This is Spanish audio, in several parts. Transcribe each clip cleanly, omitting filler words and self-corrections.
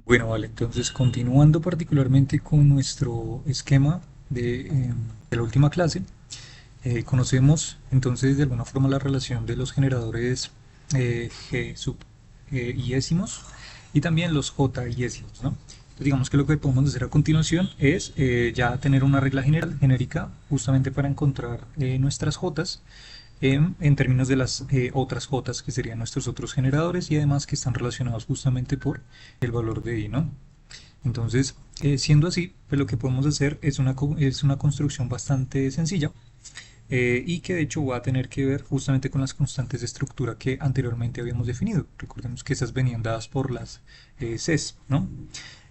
Bueno, vale, entonces continuando particularmente con nuestro esquema de la última clase, conocemos entonces de alguna forma la relación de los generadores G sub iésimos y también los J iésimos, ¿no? Entonces digamos que lo que podemos hacer a continuación es ya tener una regla general genérica justamente para encontrar nuestras J en términos de las otras J que serían nuestros otros generadores y además que están relacionados justamente por el valor de I, ¿no? Entonces, siendo así, pues lo que podemos hacer es una construcción bastante sencilla y que de hecho va a tener que ver justamente con las constantes de estructura que anteriormente habíamos definido. Recordemos que esas venían dadas por las Cs, ¿no?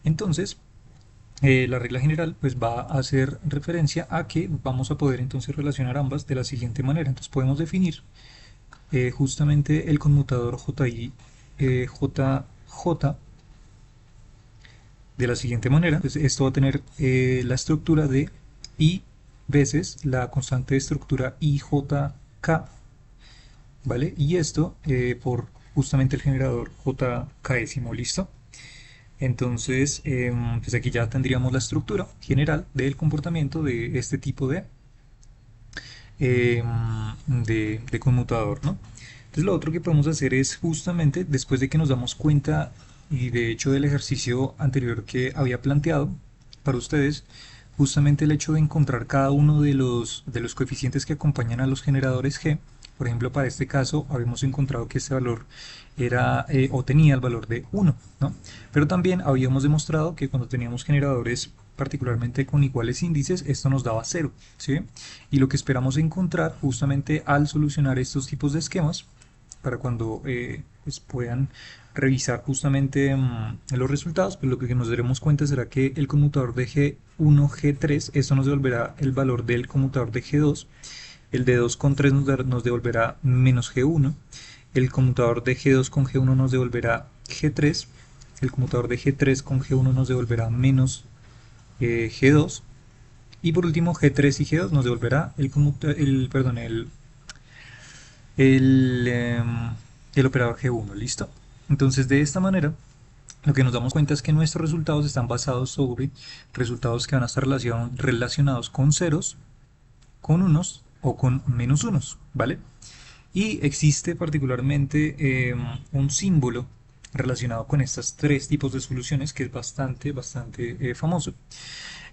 Entonces, la regla general pues va a hacer referencia a que vamos a poder entonces relacionar ambas de la siguiente manera. Entonces podemos definir justamente el conmutador JJ de la siguiente manera. Entonces, esto va a tener la estructura de I veces la constante de estructura IJK, ¿vale? Y esto por justamente el generador JKésimo, ¿listo? Entonces, pues aquí ya tendríamos la estructura general del comportamiento de este tipo eh, de conmutador, ¿no? Entonces lo otro que podemos hacer es justamente después de que nos damos cuenta y de hecho del ejercicio anterior que había planteado para ustedes, justamente el hecho de encontrar cada uno de los coeficientes que acompañan a los generadores G. Por ejemplo, para este caso habíamos encontrado que este valor era o tenía el valor de 1, ¿no? Pero también habíamos demostrado que cuando teníamos generadores particularmente con iguales índices, esto nos daba 0, ¿sí? Y lo que esperamos encontrar justamente al solucionar estos tipos de esquemas, para cuando pues puedan revisar justamente los resultados, pues lo que nos daremos cuenta será que el conmutador de G1, G3, esto nos devolverá el valor del conmutador de G2, el de 2 con 3 nos devolverá menos G1, el conmutador de G2 con G1 nos devolverá G3, el conmutador de G3 con G1 nos devolverá menos G2, y por último G3 y G2 nos devolverá el, em, el operador G1, ¿listo? Entonces de esta manera lo que nos damos cuenta es que nuestros resultados están basados sobre resultados que van a estar relacionados con ceros, con unos o con menos unos, ¿vale? Y existe particularmente un símbolo relacionado con estos tres tipos de soluciones que es bastante famoso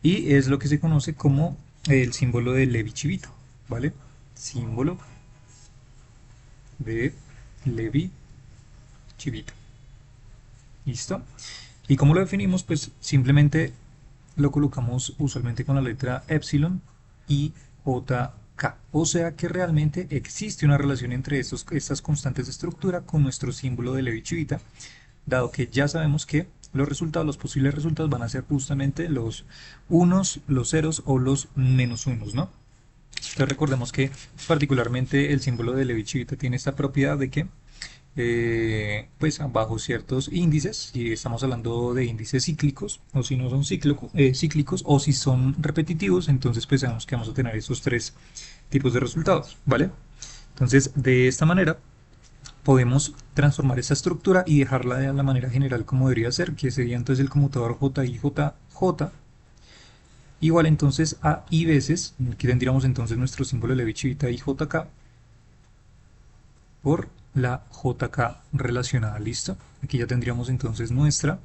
y es lo que se conoce como el símbolo de Levi-Civita, ¿vale? Símbolo de Levi-Civita. ¿Listo? ¿Y cómo lo definimos? Pues simplemente lo colocamos usualmente con la letra epsilon y JK. O sea que realmente existe una relación entre estas constantes de estructura con nuestro símbolo de Levi-Civita, dado que ya sabemos que los resultados, los posibles resultados van a ser justamente los unos, los ceros o los menos unos, ¿no? Entonces recordemos que particularmente el símbolo de Levi-Civita tiene esta propiedad de que pues bajo ciertos índices, si estamos hablando de índices cíclicos, o si no son cíclicos, o si son repetitivos, entonces pues sabemos que vamos a tener esos tres tipos de resultados, ¿vale? Entonces, de esta manera podemos transformar esa estructura y dejarla de la manera general como debería ser, que sería entonces el conmutador JIJJ igual entonces a I veces, aquí tendríamos entonces nuestro símbolo de Levi-Civita IJK por la JK relacionada, ¿listo? Aquí ya tendríamos entonces nuestra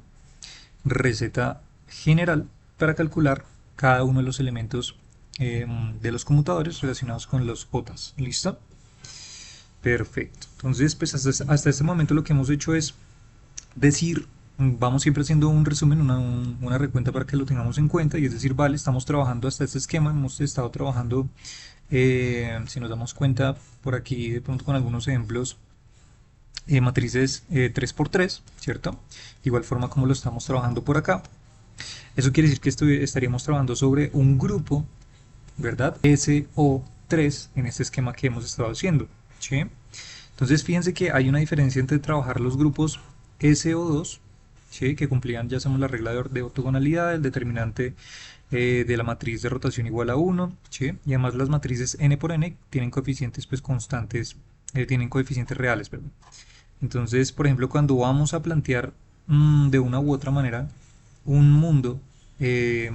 receta general para calcular cada uno de los elementos de los conmutadores relacionados con los J, ¿listo? Perfecto. Entonces, pues hasta este momento lo que hemos hecho es decir, vamos siempre haciendo un resumen, una recuenta para que lo tengamos en cuenta, y es decir, vale, estamos trabajando hasta este esquema, hemos estado trabajando, si nos damos cuenta por aquí de pronto con algunos ejemplos, matrices 3×3, ¿cierto? De igual forma como lo estamos trabajando por acá. Eso quiere decir que estaríamos trabajando sobre un grupo, ¿verdad? SO3 en este esquema que hemos estado haciendo, ¿sí? Entonces fíjense que hay una diferencia entre trabajar los grupos SO2, ¿sí? Que cumplían, ya sabemos, la regla de ortogonalidad, el determinante de la matriz de rotación igual a 1, ¿sí? Y además las matrices n por n tienen coeficientes pues constantes, tienen coeficientes reales, perdón. Entonces, por ejemplo, cuando vamos a plantear de una u otra manera un mundo eh,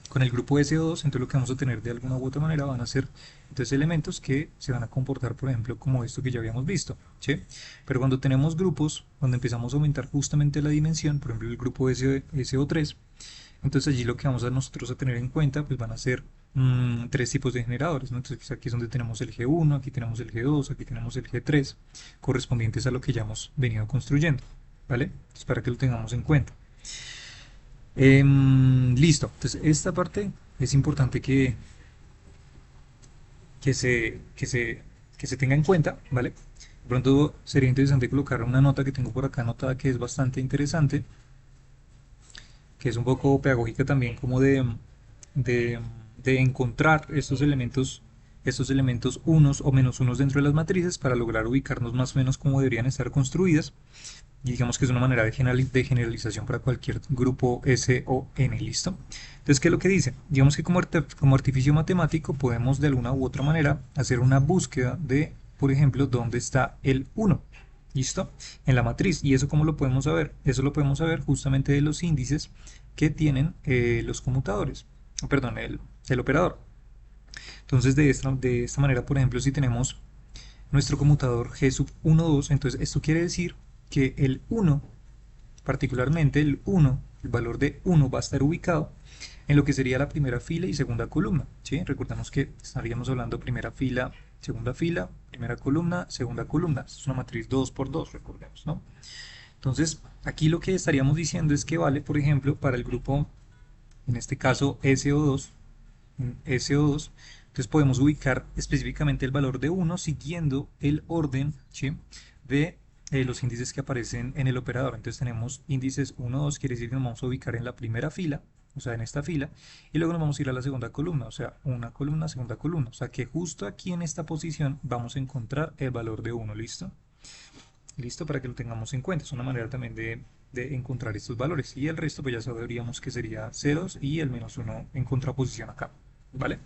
con el grupo SO2, entonces lo que vamos a tener de alguna u otra manera van a ser entonces elementos que se van a comportar, por ejemplo, como esto que ya habíamos visto, ¿sí? Pero cuando tenemos grupos, cuando empezamos a aumentar justamente la dimensión, por ejemplo el grupo SO3, entonces allí lo que vamos a nosotros a tener en cuenta pues van a ser tres tipos de generadores, ¿no? Entonces pues, aquí es donde tenemos el G1, aquí tenemos el G2, aquí tenemos el G3, correspondientes a lo que ya hemos venido construyendo, ¿vale? Entonces para que lo tengamos en cuenta. Listo, entonces esta parte es importante que se, que se, que se tenga en cuenta, ¿vale? De pronto sería interesante colocar una nota que tengo por acá anotada que es bastante interesante, que es un poco pedagógica también, como de, de encontrar estos elementos unos o menos unos dentro de las matrices para lograr ubicarnos más o menos como deberían estar construidas. Y digamos que es una manera de generalización para cualquier grupo S o N, ¿listo? Entonces, ¿qué es lo que dice? Digamos que como artificio matemático podemos de alguna u otra manera hacer una búsqueda de, por ejemplo, dónde está el 1, ¿listo? En la matriz. ¿Y eso cómo lo podemos saber? Eso lo podemos saber justamente de los índices que tienen los conmutadores, perdón, el operador. Entonces, de esta manera, por ejemplo, si tenemos nuestro conmutador G sub 1, 2, entonces esto quiere decir que el 1, particularmente el 1, el valor de 1 va a estar ubicado en lo que sería la primera fila y segunda columna, ¿sí? Recordemos que estaríamos hablando primera fila, primera columna, segunda columna. Es una matriz 2 por 2, recordemos, ¿no? Entonces, aquí lo que estaríamos diciendo es que vale, por ejemplo, para el grupo, en este caso SO2, SO2, entonces podemos ubicar específicamente el valor de 1 siguiendo el orden, ¿sí? De los índices que aparecen en el operador. Entonces tenemos índices 1, 2, quiere decir que nos vamos a ubicar en la primera fila, o sea, en esta fila, y luego nos vamos a ir a la segunda columna, o sea, una columna, segunda columna. O sea que justo aquí en esta posición vamos a encontrar el valor de 1, ¿listo? Listo, para que lo tengamos en cuenta. Es una manera también de encontrar estos valores. Y el resto, pues ya sabríamos que sería ceros y el menos 1 en contraposición acá, ¿vale?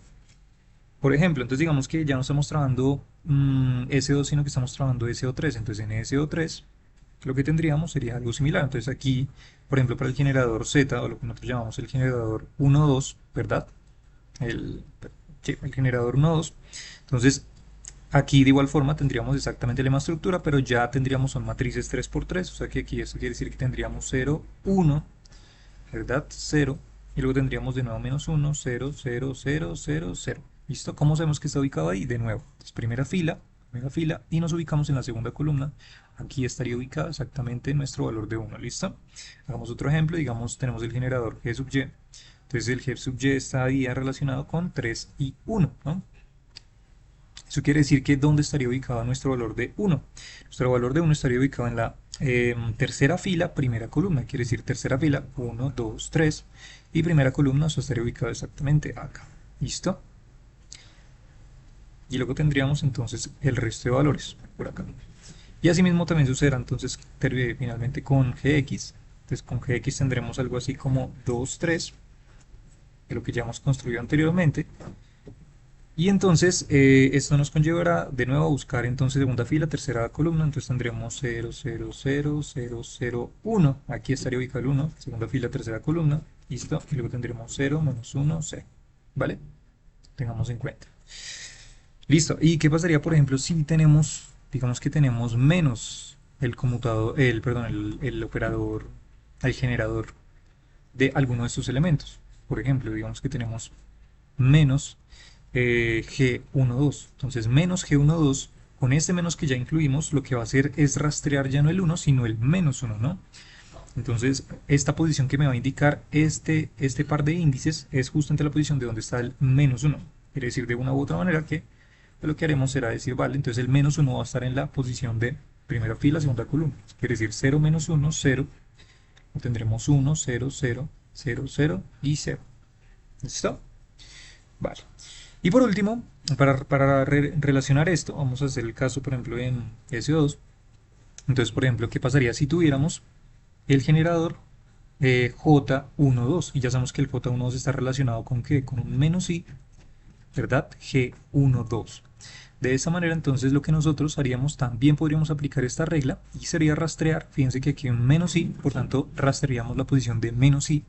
Por ejemplo, entonces digamos que ya no estamos trabajando S2, sino que estamos trabajando SO3. Entonces en SO3 lo que tendríamos sería algo similar. Entonces aquí, por ejemplo, para el generador Z, o lo que nosotros llamamos el generador 1-2, ¿verdad? El, sí, el generador 1-2. Entonces aquí de igual forma tendríamos exactamente la misma estructura, pero ya tendríamos son matrices 3x3. O sea que aquí esto quiere decir que tendríamos 0, 1, ¿verdad? 0. Y luego tendríamos de nuevo menos 1, 0, 0, 0, 0, 0. ¿Listo? ¿Cómo sabemos que está ubicado ahí? De nuevo, entonces, primera fila, y nos ubicamos en la segunda columna. Aquí estaría ubicado exactamente nuestro valor de 1. ¿Listo? Hagamos otro ejemplo. Digamos, tenemos el generador G sub Y. Entonces el G sub Y estaría relacionado con 3 y 1, ¿no? Eso quiere decir que ¿dónde estaría ubicado nuestro valor de 1? Nuestro valor de 1 estaría ubicado en la tercera fila, primera columna. Quiere decir tercera fila, 1, 2, 3. Y primera columna, eso estaría ubicado exactamente acá. ¿Listo? Y luego tendríamos entonces el resto de valores por acá. Y asimismo también sucederá entonces finalmente con Gx. Entonces con Gx tendremos algo así como 2, 3, que es lo que ya hemos construido anteriormente. Y entonces esto nos conllevará de nuevo a buscar entonces segunda fila, tercera columna. Entonces tendríamos 0, 0, 0, 0, 0, 1. Aquí estaría ubicado el 1, segunda fila, tercera columna. Listo. Y luego tendremos 0, menos 1, 0. ¿Vale? Tengamos en cuenta. Listo. ¿Y qué pasaría, por ejemplo, si tenemos, digamos que tenemos menos el conmutador, perdón, el operador, el generador de alguno de estos elementos? Por ejemplo, digamos que tenemos menos G12. Entonces, menos G12, con este menos que ya incluimos, lo que va a hacer es rastrear ya no el 1, sino el menos 1, ¿no? Entonces, esta posición que me va a indicar este par de índices es justamente la posición de donde está el menos 1. Quiere decir de una u otra manera que lo que haremos será decir, vale, entonces el menos 1 va a estar en la posición de primera fila, segunda columna. Quiere decir 0 menos 1, 0. Tendremos 1, 0, 0, 0, 0 y 0. ¿Listo? Vale. Y por último, para relacionar esto, vamos a hacer el caso, por ejemplo, en SO2. Entonces, por ejemplo, ¿qué pasaría si tuviéramos el generador J12? Y ya sabemos que el J12 está relacionado con ¿qué? Con un menos I, ¿verdad? G12. De esa manera entonces lo que nosotros haríamos, también podríamos aplicar esta regla y sería rastrear. Fíjense que aquí hay un menos i, por tanto rastrearíamos la posición de menos i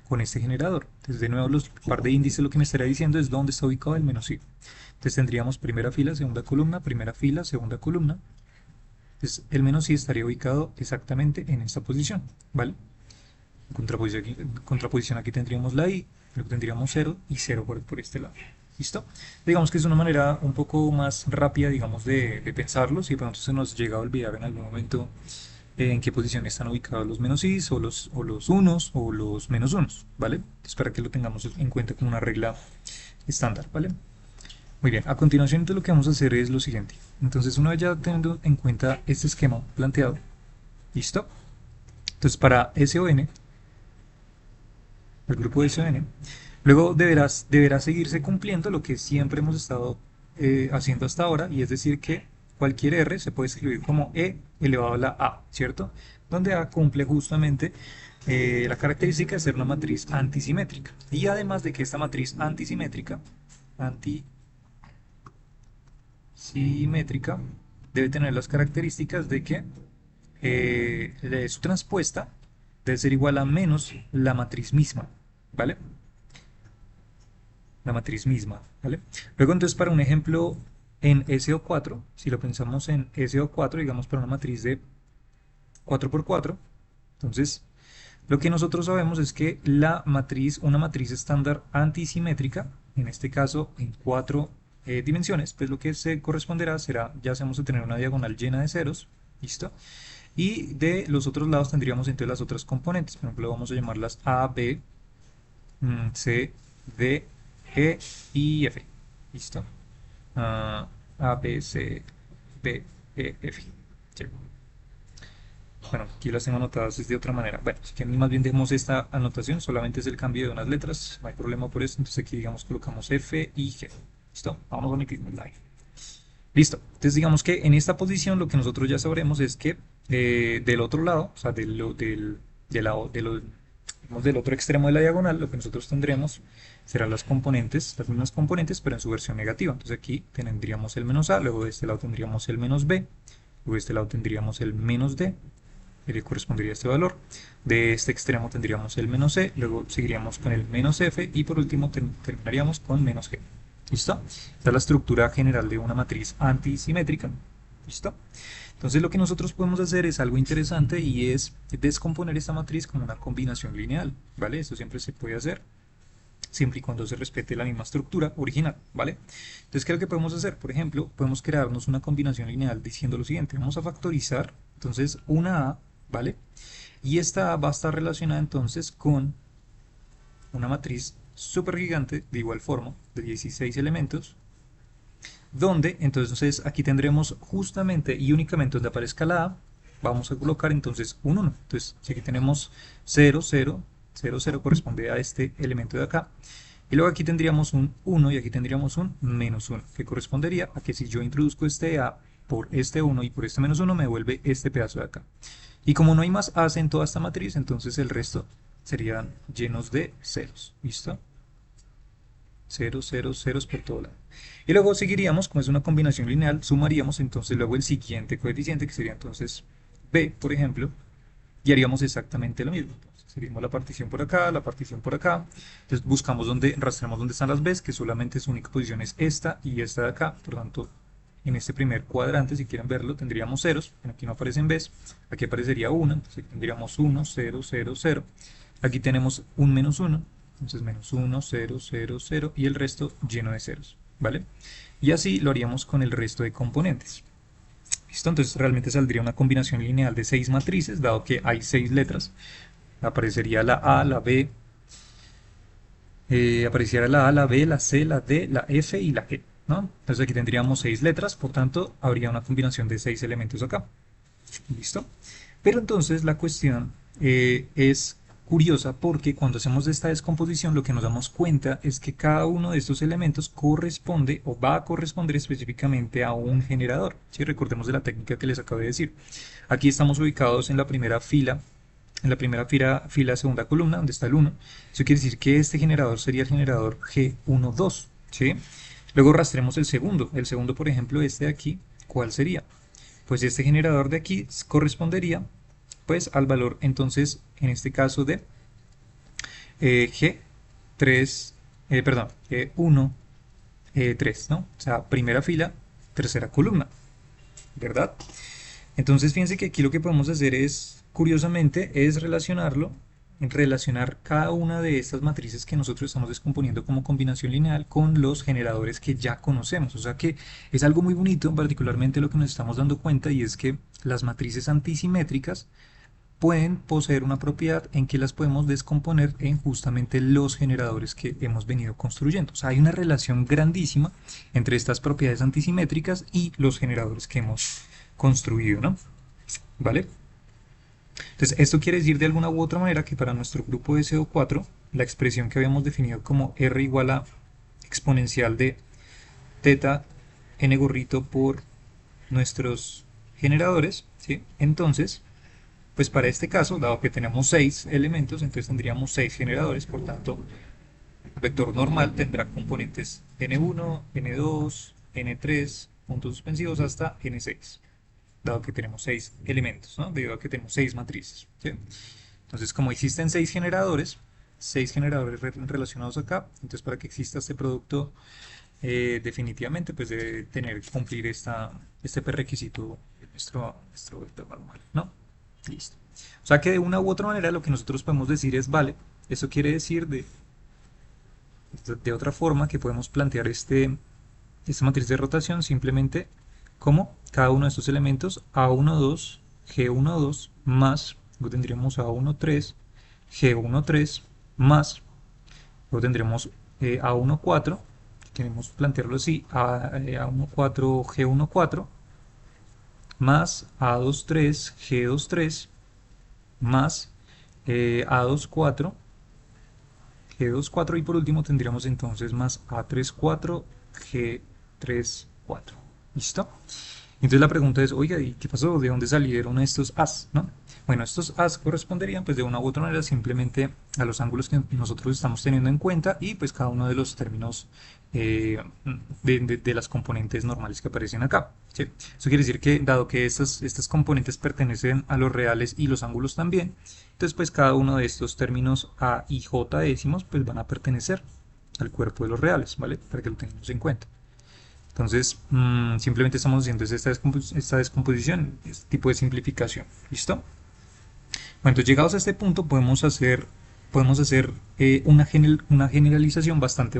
con este generador. Entonces de nuevo los par de índices lo que me estaría diciendo es dónde está ubicado el menos i. Entonces tendríamos primera fila, segunda columna, primera fila, segunda columna. Entonces el menos i estaría ubicado exactamente en esta posición, ¿vale? Contraposición aquí tendríamos la i, luego tendríamos 0 y 0 por este lado. ¿Listo? Digamos que es una manera un poco más rápida, digamos, de pensarlo. Si de pronto se nos llega a olvidar en algún momento en qué posición están ubicados los menos i o los unos o los menos unos, ¿vale? Entonces para que lo tengamos en cuenta como una regla estándar, ¿vale? Muy bien, a continuación entonces lo que vamos a hacer es lo siguiente. Entonces una vez ya teniendo en cuenta este esquema planteado, ¿listo? Entonces para SON, el grupo SON, luego deberá seguirse cumpliendo lo que siempre hemos estado haciendo hasta ahora, y es decir que cualquier R se puede escribir como E elevado a la A, ¿cierto? Donde A cumple justamente la característica de ser una matriz antisimétrica. Y además de que esta matriz antisimétrica debe tener las características de que su transpuesta debe ser igual a menos la matriz misma, ¿vale? La matriz misma, ¿vale? Luego entonces para un ejemplo en SO4, si lo pensamos en SO4, digamos para una matriz de 4 por 4, entonces lo que nosotros sabemos es que una matriz estándar antisimétrica, en este caso en 4 dimensiones, pues lo que se corresponderá será, ya vamos a tener una diagonal llena de ceros, ¿listo? Y de los otros lados tendríamos entonces las otras componentes, por ejemplo vamos a llamarlas A, B, C, D, E y F, ¿listo? A, B, C, D, E, F. Sí. Bueno, aquí las tengo anotadas de otra manera. Bueno, si que más bien dejemos esta anotación, solamente es el cambio de unas letras, no hay problema por eso. Entonces aquí, digamos, colocamos F y G. ¿Listo? Vamos a omitir el line. Listo. Entonces digamos que en esta posición lo que nosotros ya sabremos es que del otro lado, o sea, digamos, del otro extremo de la diagonal, lo que nosotros tendremos serán las componentes, las mismas componentes, pero en su versión negativa. Entonces aquí tendríamos el menos A, luego de este lado tendríamos el menos B, luego de este lado tendríamos el menos D, que le correspondería a este valor. De este extremo tendríamos el menos C, luego seguiríamos con el menos F y por último terminaríamos con menos G. ¿Listo? Esta es la estructura general de una matriz antisimétrica. ¿Listo? Entonces lo que nosotros podemos hacer es algo interesante y es descomponer esta matriz como una combinación lineal, ¿vale? Esto siempre se puede hacer, siempre y cuando se respete la misma estructura original, ¿vale? Entonces, ¿qué es lo que podemos hacer? Por ejemplo, podemos crearnos una combinación lineal diciendo lo siguiente, vamos a factorizar, entonces, una A, ¿vale? Y esta A va a estar relacionada entonces con una matriz súper gigante de igual forma, de 16 elementos, donde entonces aquí tendremos justamente y únicamente donde aparezca la A, vamos a colocar entonces un 1. Entonces, si aquí tenemos 0, 0, 0, 0 corresponde a este elemento de acá. Y luego aquí tendríamos un 1 y aquí tendríamos un menos 1, que correspondería a que si yo introduzco este A por este 1 y por este menos 1 me devuelve este pedazo de acá. Y como no hay más A's en toda esta matriz, entonces el resto serían llenos de ceros. ¿Listo? 0, 0, ceros por todo lado. Y luego seguiríamos, como es una combinación lineal, sumaríamos entonces luego el siguiente coeficiente, que sería entonces B, por ejemplo, y haríamos exactamente lo mismo. Entonces, seguimos la partición por acá, la partición por acá. Entonces buscamos rastreamos dónde están las B's, que solamente su única posición es esta y esta de acá. Por lo tanto, en este primer cuadrante, si quieren verlo, tendríamos ceros. Aquí no aparecen B's, aquí aparecería 1, entonces aquí tendríamos 1, 0, 0, 0. Aquí tenemos un menos 1, entonces menos 1, 0, 0, 0 y el resto lleno de ceros, ¿vale? Y así lo haríamos con el resto de componentes. ¿Listo? Entonces realmente saldría una combinación lineal de 6 matrices, dado que hay 6 letras. Aparecería la A, la B, apareciera la A, la B, la C, la D, la F y la G, ¿no? Entonces aquí tendríamos 6 letras, por tanto habría una combinación de 6 elementos acá. ¿Listo? Pero entonces la cuestión es curiosa porque cuando hacemos esta descomposición lo que nos damos cuenta es que cada uno de estos elementos corresponde o va a corresponder específicamente a un generador. ¿Sí? Recordemos de la técnica que les acabo de decir. Aquí estamos ubicados en la primera fila, segunda columna, donde está el 1. Eso quiere decir que este generador sería el generador G12. ¿Sí? Luego rastremos el segundo. El segundo, por ejemplo, este de aquí, ¿cuál sería? Pues este generador de aquí correspondería pues al valor entonces en este caso de G3, perdón, 1, 3, ¿no? O sea, primera fila, tercera columna, ¿verdad? Entonces fíjense que aquí lo que podemos hacer es, curiosamente, es relacionar cada una de estas matrices que nosotros estamos descomponiendo como combinación lineal con los generadores que ya conocemos. O sea que es algo muy bonito, particularmente lo que nos estamos dando cuenta, y es que las matrices antisimétricas pueden poseer una propiedad en que las podemos descomponer en justamente los generadores que hemos venido construyendo. O sea, hay una relación grandísima entre estas propiedades antisimétricas y los generadores que hemos construido, ¿no? ¿Vale? Entonces, esto quiere decir de alguna u otra manera que para nuestro grupo de CO4, la expresión que habíamos definido como R igual a exponencial de teta n gorrito por nuestros generadores, ¿sí? Entonces, pues para este caso, dado que tenemos 6 elementos, entonces tendríamos 6 generadores, por tanto, el vector normal tendrá componentes n1, n2, n3, puntos suspensivos hasta n6, dado que tenemos 6 elementos, ¿no? Debido a que tenemos 6 matrices, ¿sí? Entonces, como existen 6 generadores relacionados acá, entonces para que exista este producto, definitivamente pues debe cumplir este prerequisito de nuestro vector normal, ¿no? Listo. O sea que de una u otra manera lo que nosotros podemos decir es, vale, eso quiere decir de otra forma que podemos plantear esta matriz de rotación simplemente como cada uno de estos elementos A12, G12 más, luego tendríamos A13, G13 más, luego tendremos A14, queremos plantearlo así, A14, G14 más A23, G23 más A24, G24 y por último tendríamos entonces más A34, G34. ¿Listo? Entonces la pregunta es, oiga, ¿y qué pasó? ¿De dónde salieron estos As? ¿No? Bueno, estos As corresponderían pues de una u otra manera simplemente a los ángulos que nosotros estamos teniendo en cuenta y pues cada uno de los términos de las componentes normales que aparecen acá, ¿sí? Eso quiere decir que dado que estas componentes pertenecen a los reales y los ángulos también, entonces pues cada uno de estos términos A y J décimos pues van a pertenecer al cuerpo de los reales, ¿vale? Para que lo tengamos en cuenta. Entonces, simplemente estamos haciendo esta descomposición, este tipo de simplificación. ¿Listo? Bueno, entonces llegados a este punto podemos hacer una generalización bastante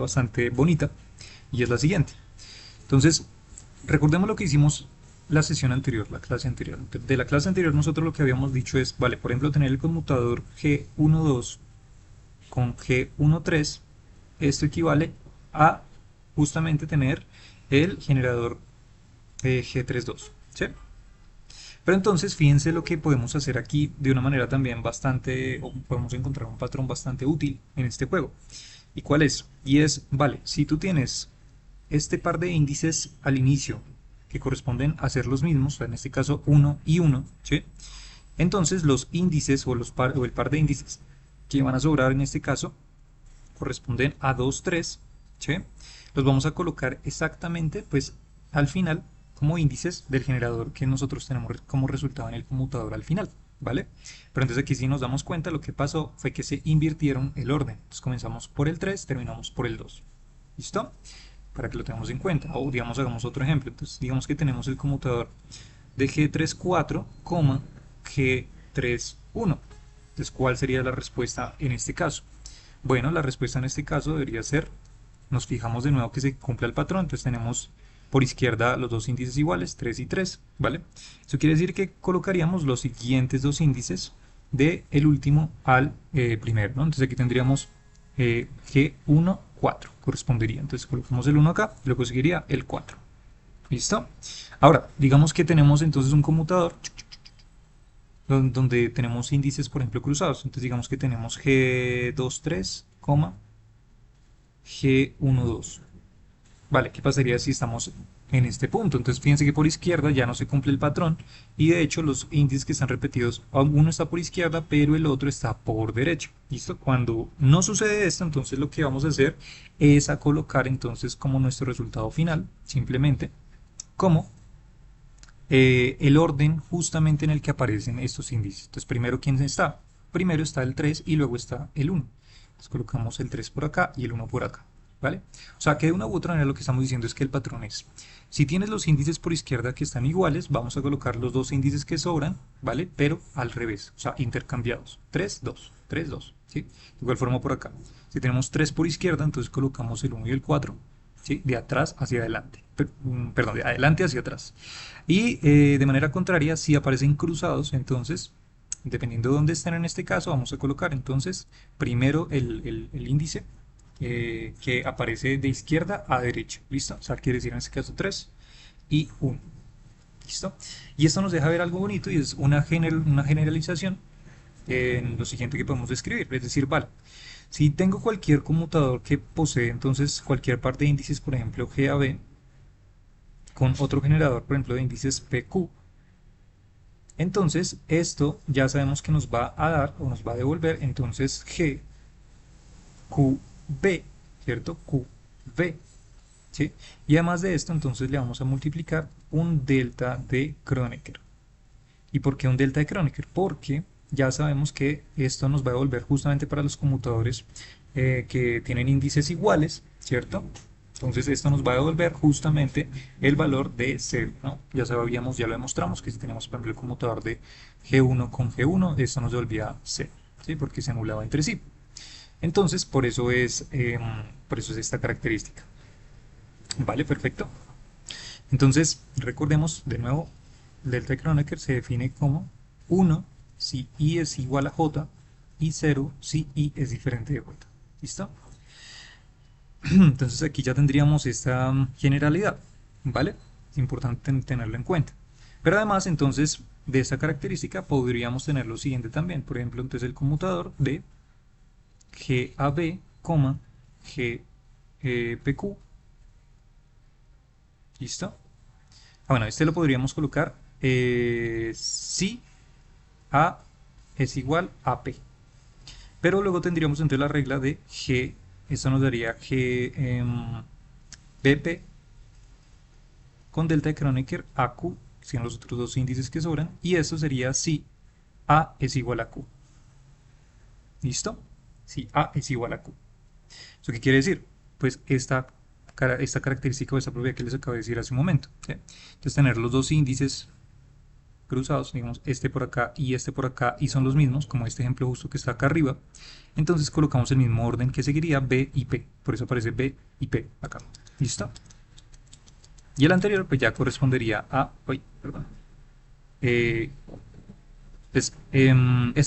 bonita y es la siguiente. Entonces, recordemos lo que hicimos la sesión anterior, la clase anterior. De la clase anterior nosotros lo que habíamos dicho es, vale, por ejemplo, tener el conmutador G12 con G13, esto equivale a justamente tener el generador G32, ¿sí? Pero entonces fíjense lo que podemos hacer aquí de una manera también o podemos encontrar un patrón bastante útil en este juego. ¿Y cuál es? Y es, vale, si tú tienes este par de índices al inicio que corresponden a ser los mismos, en este caso 1 y 1, ¿sí? Entonces los índices o el par de índices que van a sobrar en este caso corresponden a 2, 3, ¿sí? Los vamos a colocar exactamente pues al final como índices del generador que nosotros tenemos como resultado en el conmutador al final, ¿vale? Pero entonces aquí si nos damos cuenta lo que pasó fue que se invirtieron el orden. Entonces comenzamos por el 3, terminamos por el 2. ¿Listo? Para que lo tengamos en cuenta. O digamos, hagamos otro ejemplo. Entonces digamos que tenemos el conmutador de G34, G31. Entonces, ¿cuál sería la respuesta en este caso? Bueno, la respuesta en este caso debería ser, nos fijamos de nuevo que se cumpla el patrón, entonces tenemos por izquierda los dos índices iguales, 3 y 3, ¿vale? Eso quiere decir que colocaríamos los siguientes dos índices del último al primero, ¿no? Entonces aquí tendríamos G1, 4, correspondería. Entonces colocamos el 1 acá, y luego seguiría el 4. ¿Listo? Ahora, digamos que tenemos entonces un conmutador donde tenemos índices, por ejemplo, cruzados. Entonces digamos que tenemos G23, G12. Vale, ¿qué pasaría si estamos en este punto. Entonces fíjense que por izquierda ya no se cumple el patrón y de hecho los índices que están repetidos, uno está por izquierda pero el otro está por derecha. ¿Listo? Cuando no sucede esto, entonces lo que vamos a hacer es a colocar entonces como nuestro resultado final, simplemente como el orden justamente en el que aparecen estos índices. Entonces primero, ¿quién está? Primero está el 3 y luego está el 1. Entonces colocamos el 3 por acá y el 1 por acá. ¿Vale? O sea que de una u otra manera lo que estamos diciendo es que el patrón es, si tienes los índices por izquierda que están iguales, vamos a colocar los dos índices que sobran, ¿vale? Pero al revés, o sea, intercambiados. 3, 2, 3, 2, ¿sí? De igual forma por acá. Si tenemos 3 por izquierda, entonces colocamos el 1 y el 4, ¿sí? De atrás hacia adelante. Perdón, de adelante hacia atrás. Y de manera contraria, si aparecen cruzados, entonces, dependiendo de dónde estén en este caso, vamos a colocar entonces primero el índice que aparece de izquierda a derecha. ¿Listo? O sea, quiere decir en este caso 3 y 1. ¿Listo? Y esto nos deja ver algo bonito y es una generalización en lo siguiente que podemos describir. Es decir, vale, si tengo cualquier conmutador que posee entonces cualquier par de índices, por ejemplo G a B, con otro generador, por ejemplo, de índices PQ, entonces esto ya sabemos que nos va a dar o nos va a devolver entonces G QB, ¿cierto? QB, ¿sí? Y además de esto, entonces le vamos a multiplicar un delta de Kronecker. ¿Y por qué un delta de Kronecker? Porque ya sabemos que esto nos va a devolver justamente para los conmutadores que tienen índices iguales, ¿cierto? Entonces esto nos va a devolver justamente el valor de 0, ¿no? Ya sabíamos, ya lo demostramos que si tenemos por ejemplo el conmutador de G1 con G1, esto nos devolvía 0, ¿sí? Porque se anulaba entre sí. Entonces, por eso es esta característica. Vale, perfecto. Entonces, recordemos de nuevo, el delta de Kronecker se define como 1 si i es igual a j y 0 si i es diferente de j. ¿Listo? Entonces aquí ya tendríamos esta generalidad, ¿vale? Es importante tenerlo en cuenta. Pero además, entonces, de esta característica podríamos tener lo siguiente también. Por ejemplo, entonces el conmutador de GAB, GPQ. ¿Listo? Bueno, este lo podríamos colocar si A es igual a P. Pero luego tendríamos entonces la regla de G, esto nos daría G BP con delta de Kronecker AQ, que son los otros dos índices que sobran, y esto sería si A es igual a Q. ¿Listo? Si A es igual a Q. ¿Eso qué quiere decir? Pues esta característica o esta propiedad que les acabo de decir hace un momento, ¿sí? Entonces tener los dos índices cruzados, digamos este por acá y este por acá y son los mismos, como este ejemplo justo que está acá arriba, entonces colocamos el mismo orden que seguiría B y P, por eso aparece B y P acá. ¿Listo? Y el anterior pues ya correspondería a, uy, perdón, este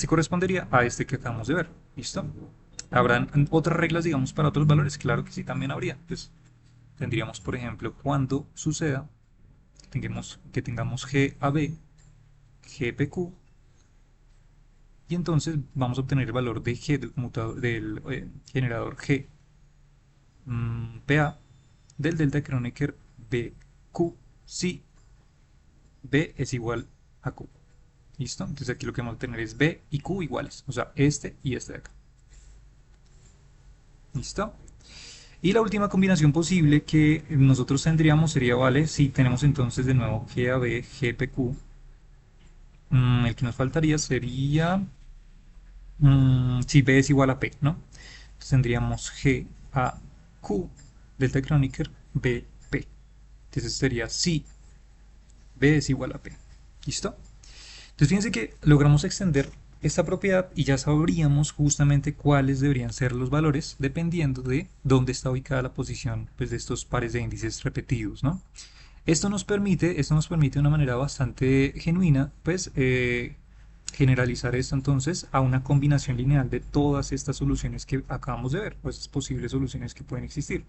correspondería a este que acabamos de ver. ¿Listo? ¿Habrán otras reglas, digamos, para otros valores? Claro que sí, también habría. Pues tendríamos, por ejemplo, cuando suceda que tengamos G a B, GPQ, y entonces vamos a obtener el valor de G del generador G PA del delta de Kronecker BQ si B es igual a Q. ¿Listo? Entonces aquí lo que vamos a tener es B y Q iguales, o sea, este y este de acá. ¿Listo? Y la última combinación posible que nosotros tendríamos sería, vale, si tenemos entonces de nuevo GAB, GPQ, el que nos faltaría sería si B es igual a P, ¿no? Entonces tendríamos G A Q delta de Kronecker BP. Entonces sería si B es igual a P. ¿Listo? Entonces fíjense que logramos extender esta propiedad y ya sabríamos justamente cuáles deberían ser los valores dependiendo de dónde está ubicada la posición pues, de estos pares de índices repetidos, ¿no? Esto nos permite de una manera bastante genuina pues generalizar esto entonces a una combinación lineal de todas estas soluciones que acabamos de ver, o estas posibles soluciones que pueden existir.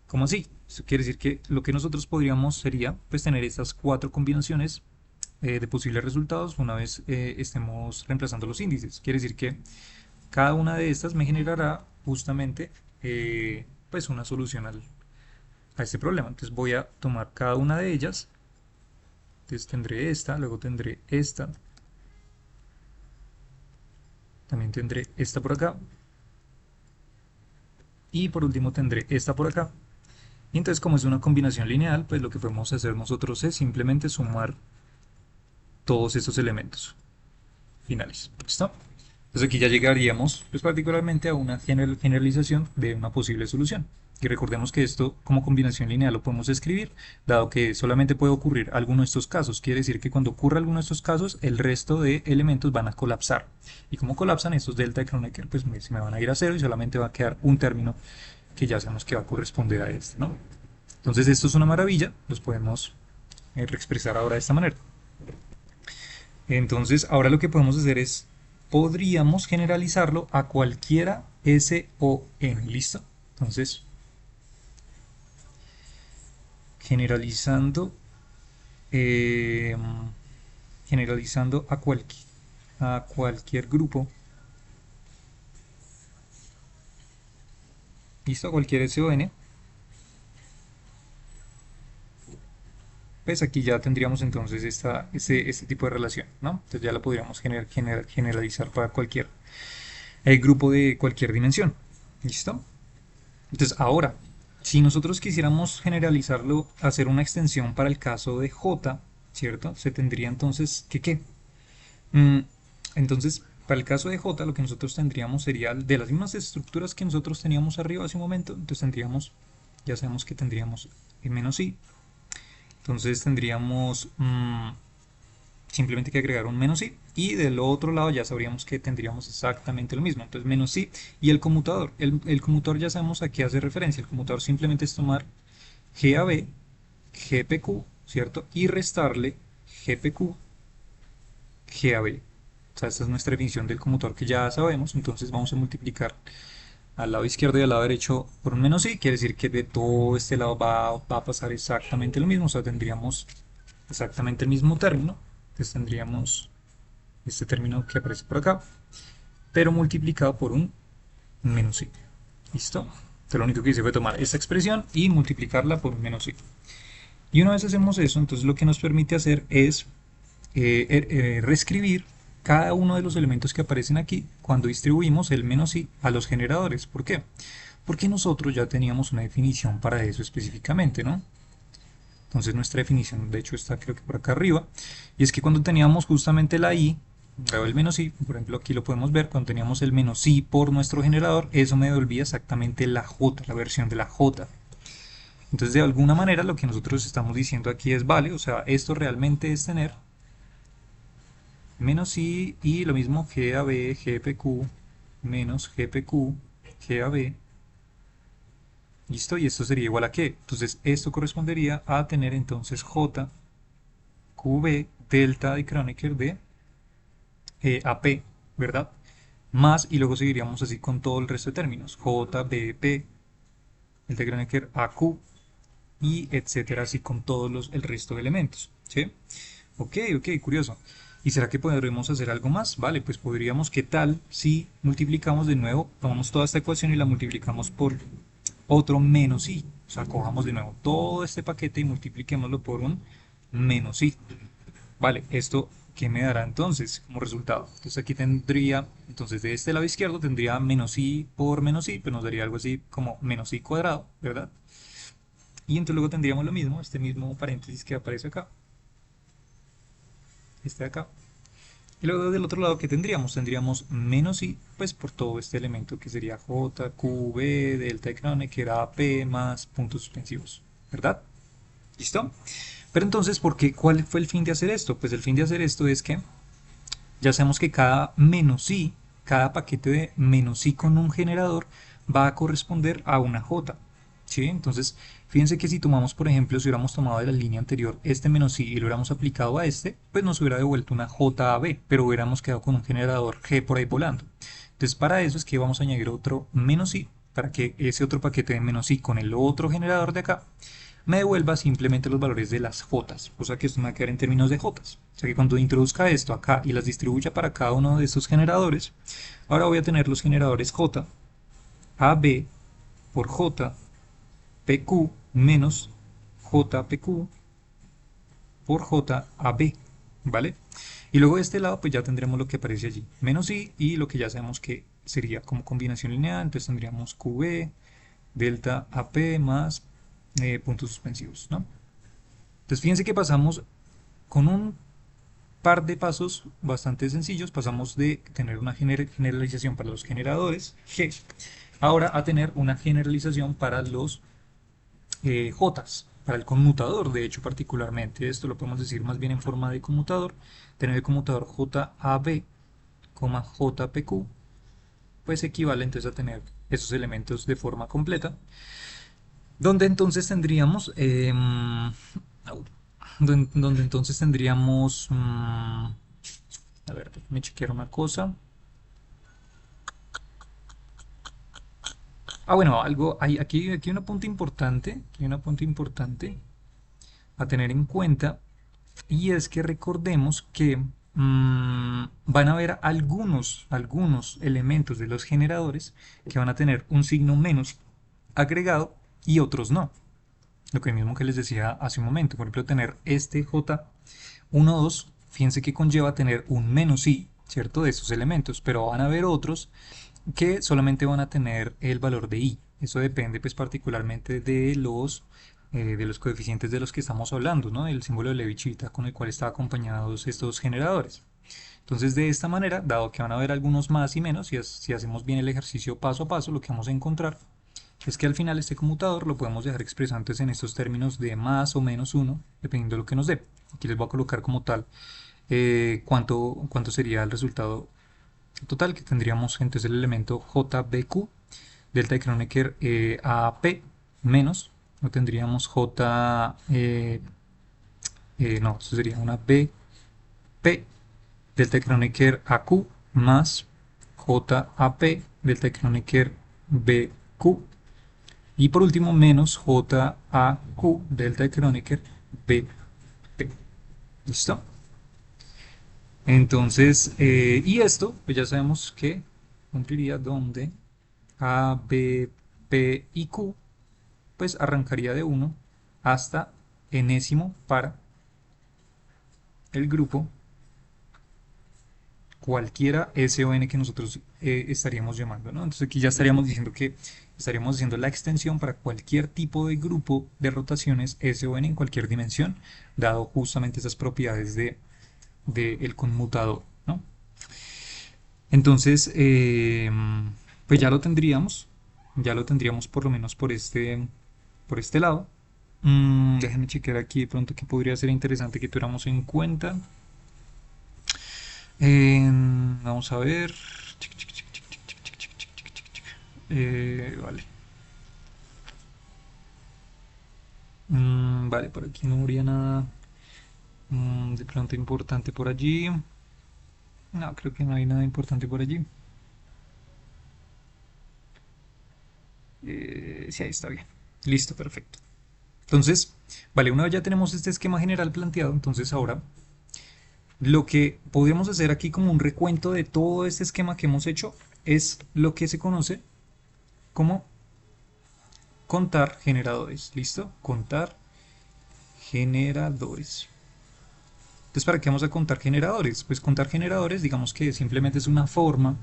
¿Cómo así? Eso quiere decir que lo que nosotros podríamos sería pues tener estas cuatro combinaciones de posibles resultados una vez estemos reemplazando los índices. Quiere decir que cada una de estas me generará justamente pues una solución a este problema. Entonces voy a tomar cada una de ellas. Entonces tendré esta, luego tendré esta, también tendré esta por acá, y por último tendré esta por acá. Y entonces, como es una combinación lineal, pues lo que podemos hacer nosotros es simplemente sumar todos estos elementos finales. ¿Listo? Entonces aquí ya llegaríamos pues particularmente a una generalización de una posible solución. Y recordemos que esto como combinación lineal lo podemos escribir, dado que solamente puede ocurrir alguno de estos casos. Quiere decir que cuando ocurra alguno de estos casos, el resto de elementos van a colapsar. Y como colapsan, estos delta de Kronecker pues se me van a ir a cero y solamente va a quedar un término que ya sabemos que va a corresponder a este, ¿no? Entonces esto es una maravilla, los podemos expresar ahora de esta manera. Entonces ahora lo que podemos hacer es, podríamos generalizarlo a cualquiera S o N, ¿listo? Entonces, generalizando, eh, generalizando a cualquier grupo, ¿listo? A cualquier S o N, pues aquí ya tendríamos entonces este tipo de relación, ¿no? Entonces ya la podríamos generalizar para cualquier grupo de cualquier dimensión, ¿listo? Entonces ahora, si nosotros quisiéramos generalizarlo, hacer una extensión para el caso de J, ¿cierto? Se tendría entonces que ¿qué? Mm, entonces, para el caso de J, lo que nosotros tendríamos sería de las mismas estructuras que nosotros teníamos arriba hace un momento. Entonces tendríamos, ya sabemos que tendríamos menos i. Entonces tendríamos simplemente que agregar un menos i. Y del otro lado ya sabríamos que tendríamos exactamente lo mismo. Entonces menos i. Y el conmutador. El conmutador ya sabemos a qué hace referencia. El conmutador simplemente es tomar g a b, gpq, ¿cierto? Y restarle gpq, g a b. O sea, esta es nuestra definición del conmutador que ya sabemos. Entonces vamos a multiplicar al lado izquierdo y al lado derecho por un menos i. Quiere decir que de todo este lado va a pasar exactamente lo mismo. O sea, tendríamos exactamente el mismo término. Entonces tendríamos este término que aparece por acá, pero multiplicado por un menos i. ¿Listo? Entonces lo único que hice fue tomar esta expresión y multiplicarla por un menos i. Y una vez hacemos eso, entonces lo que nos permite hacer es reescribir cada uno de los elementos que aparecen aquí cuando distribuimos el menos i a los generadores. ¿Por qué? Porque nosotros ya teníamos una definición para eso específicamente, ¿no? Entonces nuestra definición, de hecho, está creo que por acá arriba, y es que cuando teníamos justamente la i, luego el menos i, por ejemplo aquí lo podemos ver, cuando teníamos el menos i por nuestro generador, eso me devolvía exactamente la j, la versión de la j. Entonces de alguna manera lo que nosotros estamos diciendo aquí es vale, o sea, esto realmente es tener menos i y lo mismo gab, gpq, menos gpq, gab, listo, y esto sería igual a qué. Entonces esto correspondería a tener entonces j qb delta de Kronecker de AP, ¿verdad? Más, y luego seguiríamos así con todo el resto de términos, j, b, p, delta de Kronecker, aq, y etcétera, así con todos el resto de elementos, ¿sí? Ok, curioso. ¿Y será que podremos hacer algo más? Vale, pues podríamos, ¿qué tal si multiplicamos de nuevo, tomamos toda esta ecuación y la multiplicamos por otro menos i? O sea, cojamos de nuevo todo este paquete y multipliquémoslo por un menos i. Vale, esto, ¿qué me dará entonces como resultado? Entonces aquí tendría, entonces de este lado izquierdo tendría menos i por menos i, pues nos daría algo así como menos i cuadrado, ¿verdad? Y entonces luego tendríamos lo mismo, este mismo paréntesis que aparece acá, este de acá. Y luego del otro lado, ¿qué tendríamos? Tendríamos menos i, pues por todo este elemento que sería j, q, b, delta de Kronecker, AP, más puntos suspensivos, ¿verdad? ¿Listo? Pero entonces, ¿cuál fue el fin de hacer esto? Pues el fin de hacer esto es que ya sabemos que cada menos i, cada paquete de menos i con un generador va a corresponder a una j. ¿Sí? Entonces, fíjense que si tomamos, por ejemplo, si hubiéramos tomado de la línea anterior este menos i y lo hubiéramos aplicado a este, pues nos hubiera devuelto una JAB, pero hubiéramos quedado con un generador G por ahí volando. Entonces, para eso es que vamos a añadir otro menos i, para que ese otro paquete de menos i con el otro generador de acá me devuelva simplemente los valores de las j, o sea que esto me va a quedar en términos de j. O sea que cuando introduzca esto acá y las distribuya para cada uno de estos generadores, ahora voy a tener los generadores j, ab por j, pq menos JPQ por JAB, ¿vale? Y luego de este lado pues ya tendremos lo que aparece allí, menos I, y lo que ya sabemos que sería como combinación lineal, entonces tendríamos QB, delta AP más puntos suspensivos, ¿no? Entonces fíjense que pasamos con un par de pasos bastante sencillos, pasamos de tener una generalización para los generadores G, ahora a tener una generalización para los J's, para el conmutador, de hecho particularmente, esto lo podemos decir más bien en forma de conmutador, tener el conmutador JAB, JPQ, pues equivale entonces a tener esos elementos de forma completa, donde entonces tendríamos, donde entonces tendríamos, a ver, déjame chequear una cosa. Ah, bueno, algo, aquí hay un punto importante, aquí hay un punto importante a tener en cuenta, y es que recordemos que van a haber algunos elementos de los generadores que van a tener un signo menos agregado y otros no. Lo que mismo que les decía hace un momento, por ejemplo, tener este J12, fíjense que conlleva tener un menos i, ¿cierto? De esos elementos, pero van a haber otros que solamente van a tener el valor de i. Eso depende pues particularmente de los coeficientes de los que estamos hablando, ¿no? El símbolo de Levi-Civita con el cual están acompañados estos generadores. Entonces de esta manera, dado que van a haber algunos más y menos, si hacemos bien el ejercicio paso a paso, lo que vamos a encontrar es que al final este conmutador lo podemos dejar expresado en estos términos de más o menos 1, dependiendo de lo que nos dé. Aquí les voy a colocar como tal cuánto sería el resultado total, que tendríamos entonces el elemento JBQ, delta de Kronecker AP, menos, no tendríamos no, eso sería una BP, delta de Kronecker AQ, más JAP, delta de Kronecker BQ, y por último menos JAQ, delta de Kronecker BP. ¿Listo? Entonces, y esto, pues ya sabemos que cumpliría donde A, B, P y Q, pues arrancaría de 1 hasta enésimo para el grupo cualquiera S o N que nosotros estaríamos llamando, ¿no? Entonces aquí ya estaríamos diciendo que estaríamos haciendo la extensión para cualquier tipo de grupo de rotaciones S o N en cualquier dimensión, dado justamente esas propiedades del conmutador, ¿no? Entonces, pues ya lo tendríamos por lo menos por este lado. Déjenme chequear aquí de pronto que podría ser interesante que tuviéramos en cuenta. Vamos a ver. Vale. Vale, por aquí no habría nada de pronto importante por allí. No, creo que no hay nada importante por allí. Sí, ahí está bien. Listo, perfecto. Entonces, vale, una vez ya tenemos este esquema general planteado, entonces ahora lo que podríamos hacer aquí como un recuento de todo este esquema que hemos hecho es lo que se conoce como contar generadores. ¿Listo? Contar generadores. Entonces, ¿para qué vamos a contar generadores? Pues contar generadores, digamos que simplemente es una forma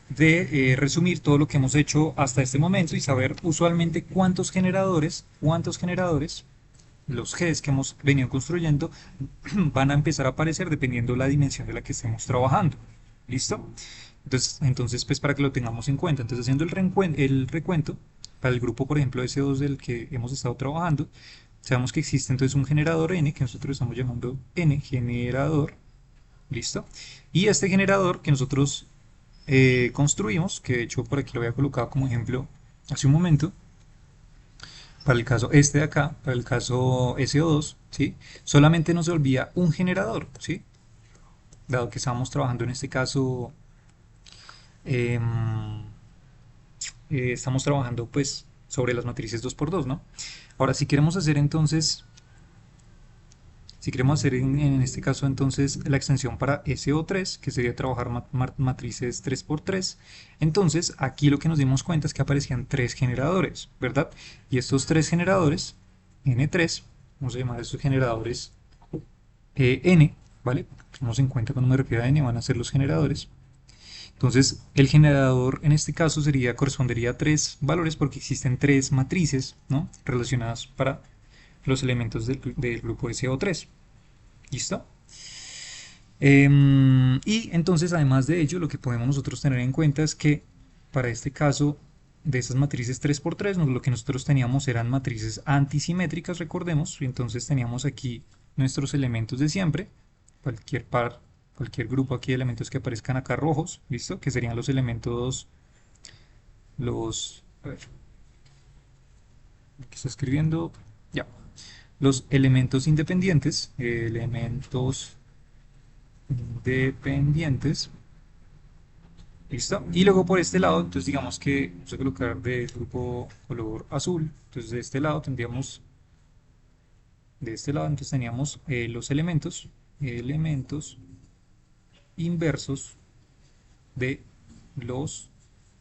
de resumir todo lo que hemos hecho hasta este momento y saber usualmente cuántos generadores, los Gs que hemos venido construyendo, van a empezar a aparecer dependiendo la dimensión de la que estemos trabajando. ¿Listo? Entonces, pues para que lo tengamos en cuenta, entonces haciendo el recuento, para el grupo, por ejemplo, S2 del que hemos estado trabajando, sabemos que existe entonces un generador N, que nosotros estamos llamando N generador, ¿listo? Y este generador que nosotros construimos, que de hecho por aquí lo había colocado como ejemplo hace un momento, para el caso este de acá, para el caso SO2, ¿sí? Solamente nos volvía un generador, ¿sí? Dado que estábamos trabajando en este caso, em, estamos trabajando pues sobre las matrices 2x2, ¿no? Ahora, si queremos hacer en este caso entonces la extensión para SO3, que sería trabajar matrices 3x3, entonces aquí lo que nos dimos cuenta es que aparecían tres generadores, ¿verdad? Y estos tres generadores N3, vamos a llamar a estos generadores N, ¿vale? Tenemos en cuenta cuando me refiero a N, van a ser los generadores. Entonces, el generador en este caso correspondería a tres valores porque existen tres matrices, ¿no?, relacionadas para los elementos del grupo SO3. ¿Listo? Y entonces, además de ello, lo que podemos nosotros tener en cuenta es que para este caso de estas matrices 3x3, lo que nosotros teníamos eran matrices antisimétricas, recordemos, y entonces teníamos aquí nuestros elementos de siempre, cualquier grupo aquí de elementos que aparezcan acá rojos, ¿listo? Que serían los elementos, a ver, ¿qué está escribiendo? Ya, los elementos independientes, ¿listo? Y luego por este lado, entonces digamos que vamos a colocar del grupo color azul, entonces de este lado entonces teníamos los elementos inversos de los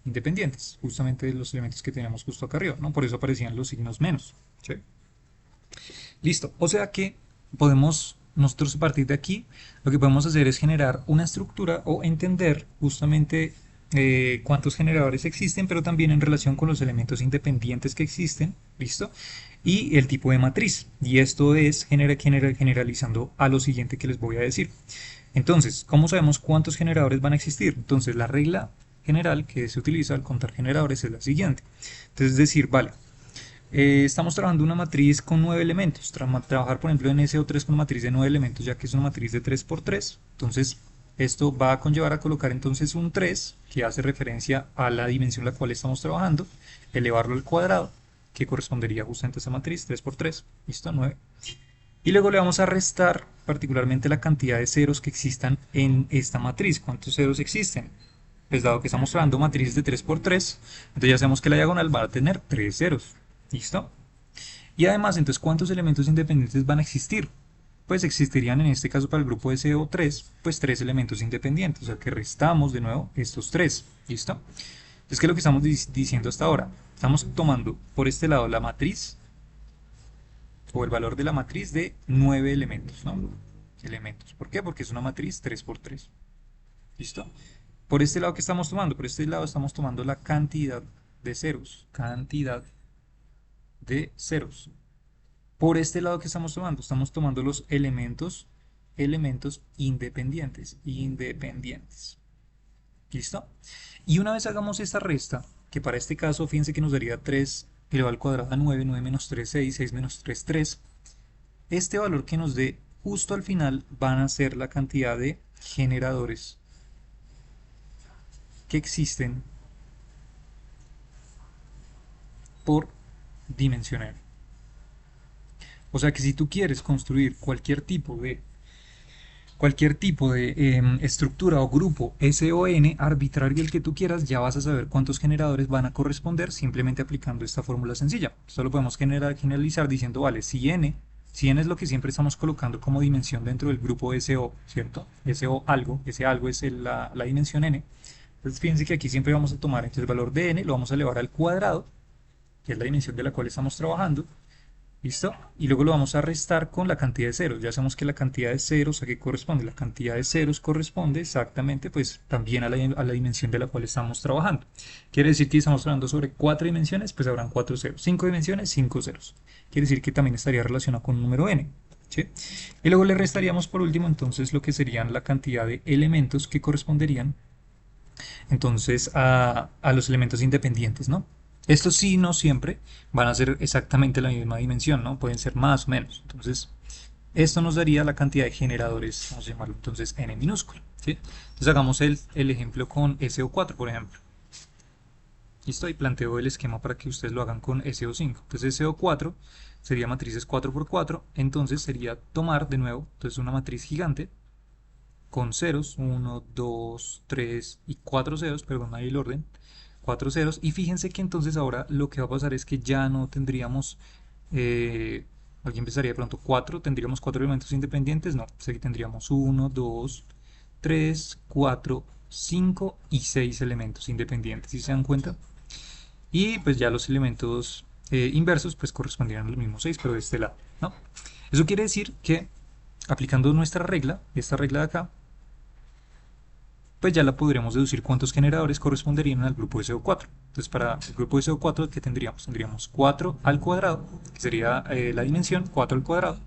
independientes, justamente de los elementos que teníamos justo acá arriba, ¿no? Por eso aparecían los signos menos, ¿sí? Listo, o sea que podemos, nosotros a partir de aquí, lo que podemos hacer es generar una estructura o entender justamente cuántos generadores existen, pero también en relación con los elementos independientes que existen, ¿listo? Y el tipo de matriz. Y esto es generalizando a lo siguiente que les voy a decir. Entonces, ¿cómo sabemos cuántos generadores van a existir? Entonces, la regla general que se utiliza al contar generadores es la siguiente. Entonces, es decir, vale, estamos trabajando una matriz con 9 elementos. Trabajar, por ejemplo, en SO3 con una matriz de 9 elementos, ya que es una matriz de 3x3. Entonces, esto va a conllevar a colocar entonces un 3, que hace referencia a la dimensión en la cual estamos trabajando, elevarlo al cuadrado, que correspondería justamente a esa matriz, 3x3. ¿Listo? 9. Y luego le vamos a restar particularmente la cantidad de ceros que existan en esta matriz. ¿Cuántos ceros existen? Pues dado que estamos trabajando matrices de 3x3, entonces ya sabemos que la diagonal va a tener 3 ceros. ¿Listo? Y además, entonces, ¿cuántos elementos independientes van a existir? Pues existirían en este caso para el grupo SO3, pues 3 elementos independientes, o sea que restamos de nuevo estos 3. ¿Listo? Entonces, ¿qué es lo que estamos diciendo hasta ahora? Estamos tomando por este lado la matriz, o el valor de la matriz de 9 elementos, ¿no? Elementos. ¿Por qué? Porque es una matriz 3x3. ¿Listo? Por este lado, ¿qué estamos tomando? Por este lado estamos tomando la cantidad de ceros. Cantidad de ceros. Por este lado que estamos tomando los elementos independientes. ¿Listo? Y una vez hagamos esta resta, que para este caso, fíjense que nos daría 3 elevado al cuadrado a 9, 9 menos 3, 6, 6 menos 3, 3. Este valor que nos dé justo al final van a ser la cantidad de generadores que existen por dimensión n. O sea que si tú quieres construir cualquier tipo de estructura o grupo SON arbitrario el que tú quieras, ya vas a saber cuántos generadores van a corresponder simplemente aplicando esta fórmula sencilla. Esto lo podemos generalizar diciendo, vale, si n es lo que siempre estamos colocando como dimensión dentro del grupo SO, ¿cierto? SO algo, ese algo es la dimensión n. Entonces fíjense que aquí siempre vamos a tomar entonces el valor de n, lo vamos a elevar al cuadrado, que es la dimensión de la cual estamos trabajando. ¿Listo? Y luego lo vamos a restar con la cantidad de ceros. Ya sabemos que la cantidad de ceros, ¿a qué corresponde? La cantidad de ceros corresponde exactamente, pues, también a la dimensión de la cual estamos trabajando. Quiere decir que estamos hablando sobre 4 dimensiones, pues habrán 4 ceros. 5 dimensiones, 5 ceros. Quiere decir que también estaría relacionado con un número n. ¿Sí? Y luego le restaríamos por último, entonces, lo que serían la cantidad de elementos que corresponderían, entonces, a los elementos independientes, ¿no? Estos sí, no siempre van a ser exactamente la misma dimensión, ¿no? Pueden ser más o menos. Entonces, esto nos daría la cantidad de generadores, vamos a llamarlo entonces n minúsculo, ¿sí? Entonces hagamos el ejemplo con SO4, por ejemplo. Listo, y planteo el esquema para que ustedes lo hagan con SO5. Entonces SO4 sería matrices 4x4, entonces sería tomar de nuevo, entonces una matriz gigante con ceros, 1, 2, 3 y 4 ceros, perdón, ahí el orden, 4 ceros, y fíjense que entonces ahora lo que va a pasar es que ya no tendríamos, aquí empezaría de pronto 4, tendríamos 4 elementos independientes, no, pues aquí tendríamos 1, 2, 3, 4, 5 y 6 elementos independientes, ¿sí se dan cuenta? Y pues ya los elementos inversos, pues corresponderían a los mismos 6, pero de este lado, ¿no? Eso quiere decir que aplicando nuestra regla, esta regla de acá, pues ya la podríamos deducir cuántos generadores corresponderían al grupo de CO4. Entonces, para el grupo de CO4, ¿qué tendríamos? Tendríamos 4 al cuadrado, que sería la dimensión, 4 al cuadrado,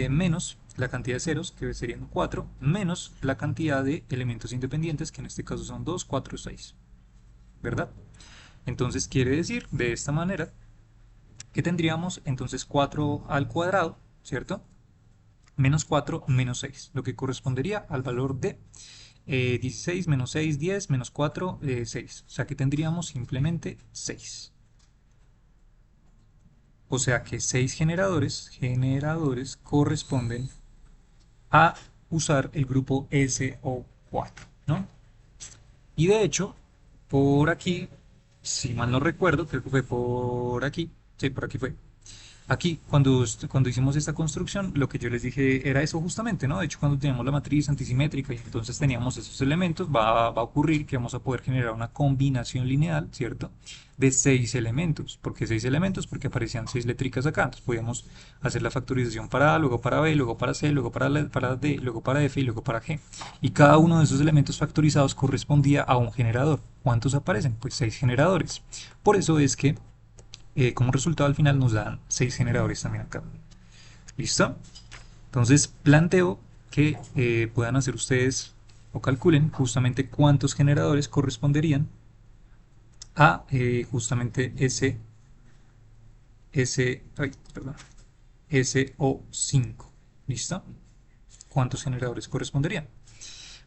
menos la cantidad de ceros, que serían 4, menos la cantidad de elementos independientes, que en este caso son 2, 4, 6, ¿verdad? Entonces quiere decir, de esta manera, que tendríamos entonces 4 al cuadrado, ¿cierto? Menos 4 menos 6, lo que correspondería al valor de 16 menos 6, 10, menos 4, 6. O sea que tendríamos simplemente 6. O sea que 6 generadores corresponden a usar el grupo SO4, ¿no? Y de hecho, por aquí, si mal no recuerdo, creo que fue por aquí, sí, por aquí fue. Aquí, cuando hicimos esta construcción, lo que yo les dije era eso justamente, ¿no? De hecho, cuando teníamos la matriz antisimétrica y entonces teníamos esos elementos, va a ocurrir que vamos a poder generar una combinación lineal, ¿cierto? De 6 elementos. ¿Por qué 6 elementos? Porque aparecían 6 letricas acá. Entonces podíamos hacer la factorización para A, luego para B, luego para C, luego para D, luego para F y luego para G. Y cada uno de esos elementos factorizados correspondía a un generador. ¿Cuántos aparecen? Pues 6 generadores. Por eso es que como resultado al final nos dan 6 generadores también acá. ¿Listo? Entonces planteo que puedan hacer ustedes o calculen justamente cuántos generadores corresponderían a justamente perdón, SO5. ¿Listo? ¿Cuántos generadores corresponderían?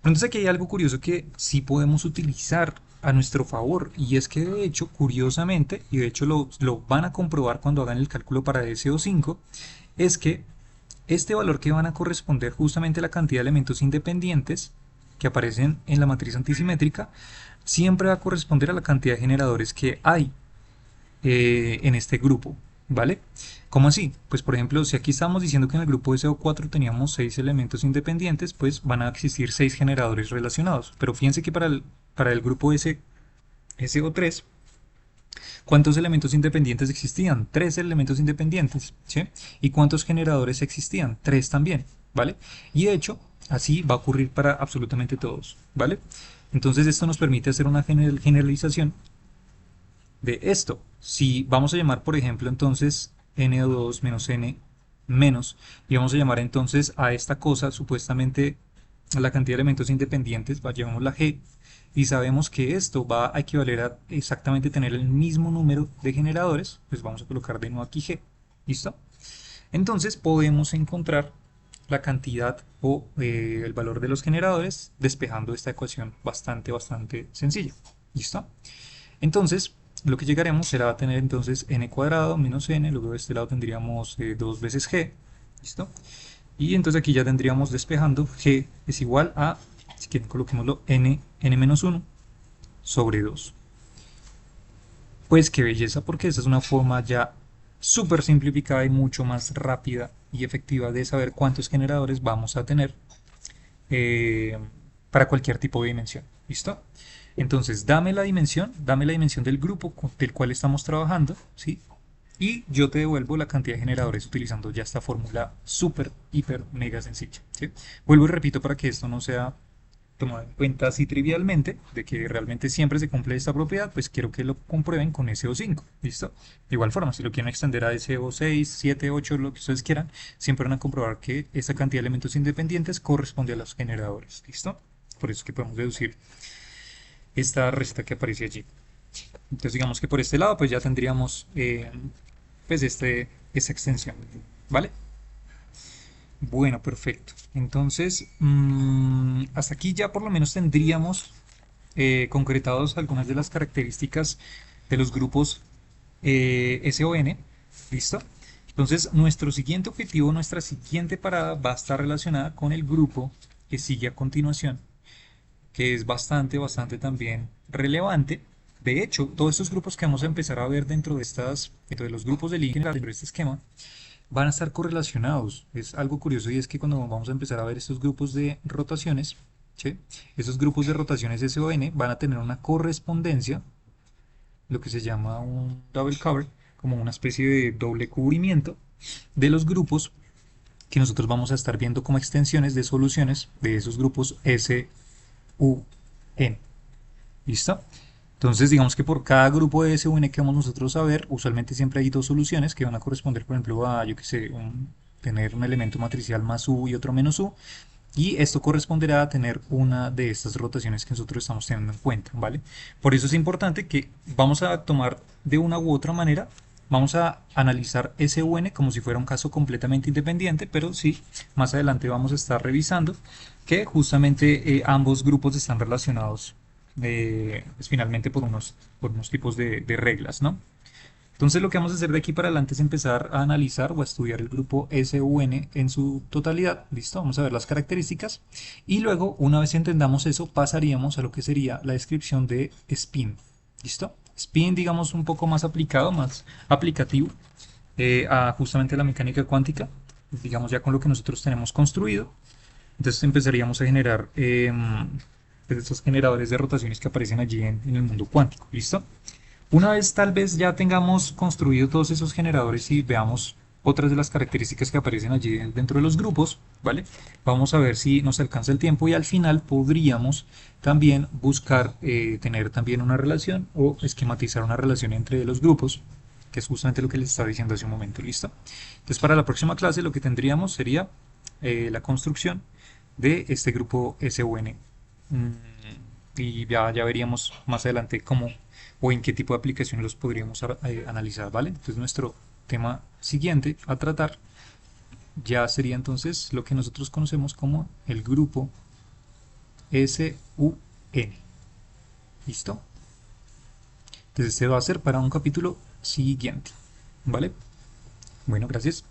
Pero entonces aquí hay algo curioso que sí podemos utilizar a nuestro favor, y es que de hecho, curiosamente, y de hecho lo van a comprobar cuando hagan el cálculo para SO5, es que este valor que van a corresponder justamente a la cantidad de elementos independientes que aparecen en la matriz antisimétrica, siempre va a corresponder a la cantidad de generadores que hay en este grupo, ¿vale? ¿Cómo así? Pues por ejemplo, si aquí estamos diciendo que en el grupo de SO4 teníamos 6 elementos independientes, pues van a existir 6 generadores relacionados. Pero fíjense que para el grupo SO3, ¿cuántos elementos independientes existían? 3 elementos independientes, ¿sí? ¿Y cuántos generadores existían? 3 también, ¿vale? Y de hecho, así va a ocurrir para absolutamente todos, ¿vale? Entonces esto nos permite hacer una generalización de esto. Si vamos a llamar, por ejemplo, entonces NO2 menos N menos, y vamos a llamar entonces a esta cosa, supuestamente a la cantidad de elementos independientes, llamamos la G, y sabemos que esto va a equivaler a exactamente tener el mismo número de generadores, pues vamos a colocar de nuevo aquí G. ¿Listo? Entonces podemos encontrar la cantidad o el valor de los generadores despejando esta ecuación bastante sencilla. ¿Listo? Entonces, lo que llegaremos será a tener entonces n cuadrado menos n, luego de este lado tendríamos 2 veces g, ¿listo? Y entonces aquí ya tendríamos despejando g es igual a, si quieren coloquémoslo, n menos 1 sobre 2. Pues qué belleza, porque esta es una forma ya súper simplificada y mucho más rápida y efectiva de saber cuántos generadores vamos a tener eh, para cualquier tipo de dimensión. ¿Listo? Entonces, dame la dimensión del grupo del cual estamos trabajando, ¿sí? Y yo te devuelvo la cantidad de generadores utilizando ya esta fórmula súper, hiper, mega sencilla, ¿sí? Vuelvo y repito para que esto no sea tomado en cuenta así trivialmente, de que realmente siempre se cumple esta propiedad, pues quiero que lo comprueben con SO5, ¿listo? De igual forma, si lo quieren extender a SO6, 7, 8, lo que ustedes quieran, siempre van a comprobar que esta cantidad de elementos independientes corresponde a los generadores, ¿listo? Por eso es que podemos deducir esta receta que aparece allí. Entonces digamos que por este lado pues ya tendríamos pues esta extensión, ¿vale? Bueno, perfecto. Entonces, hasta aquí ya por lo menos tendríamos concretados algunas de las características de los grupos SON. ¿Listo? Entonces, nuestro siguiente objetivo, nuestra siguiente parada va a estar relacionada con el grupo que sigue a continuación, que es bastante también relevante. De hecho, todos estos grupos que vamos a empezar a ver dentro de los grupos de línea general, dentro de este esquema, van a estar correlacionados. Es algo curioso y es que cuando vamos a empezar a ver estos grupos de rotaciones, ¿sí? Esos grupos de rotaciones SON van a tener una correspondencia, lo que se llama un double cover, como una especie de doble cubrimiento de los grupos que nosotros vamos a estar viendo como extensiones de soluciones de esos grupos S, U, N. ¿Listo? Entonces, digamos que por cada grupo de S u N que vamos nosotros a ver, usualmente siempre hay dos soluciones que van a corresponder, por ejemplo, a, yo que sé, tener un elemento matricial más U y otro menos U. Y esto corresponderá a tener una de estas rotaciones que nosotros estamos teniendo en cuenta, ¿vale? Por eso es importante que vamos a tomar de una u otra manera, vamos a analizar SUN como si fuera un caso completamente independiente, pero sí, más adelante vamos a estar revisando que justamente ambos grupos están relacionados pues, finalmente por unos tipos de reglas, ¿no? Entonces lo que vamos a hacer de aquí para adelante es empezar a analizar o a estudiar el grupo SUN en su totalidad. ¿Listo? Vamos a ver las características y luego, una vez entendamos eso, pasaríamos a lo que sería la descripción de spin. ¿Listo? Spin, digamos, un poco más aplicado, más aplicativo a justamente la mecánica cuántica, digamos ya con lo que nosotros tenemos construido. Entonces empezaríamos a generar pues, estos generadores de rotaciones que aparecen allí en el mundo cuántico. ¿Listo? Una vez tal vez ya tengamos construido todos esos generadores y veamos otras de las características que aparecen allí dentro de los grupos, ¿vale? Vamos a ver si nos alcanza el tiempo y al final podríamos también buscar tener también una relación o esquematizar una relación entre los grupos, que es justamente lo que les estaba diciendo hace un momento, ¿listo? Entonces para la próxima clase lo que tendríamos sería la construcción de este grupo SUN. Y ya veríamos más adelante cómo o en qué tipo de aplicaciones los podríamos analizar, ¿vale? Entonces nuestro tema siguiente a tratar ya sería entonces lo que nosotros conocemos como el grupo SUN. ¿Listo? Entonces este va a ser para un capítulo siguiente, ¿vale? Bueno, gracias.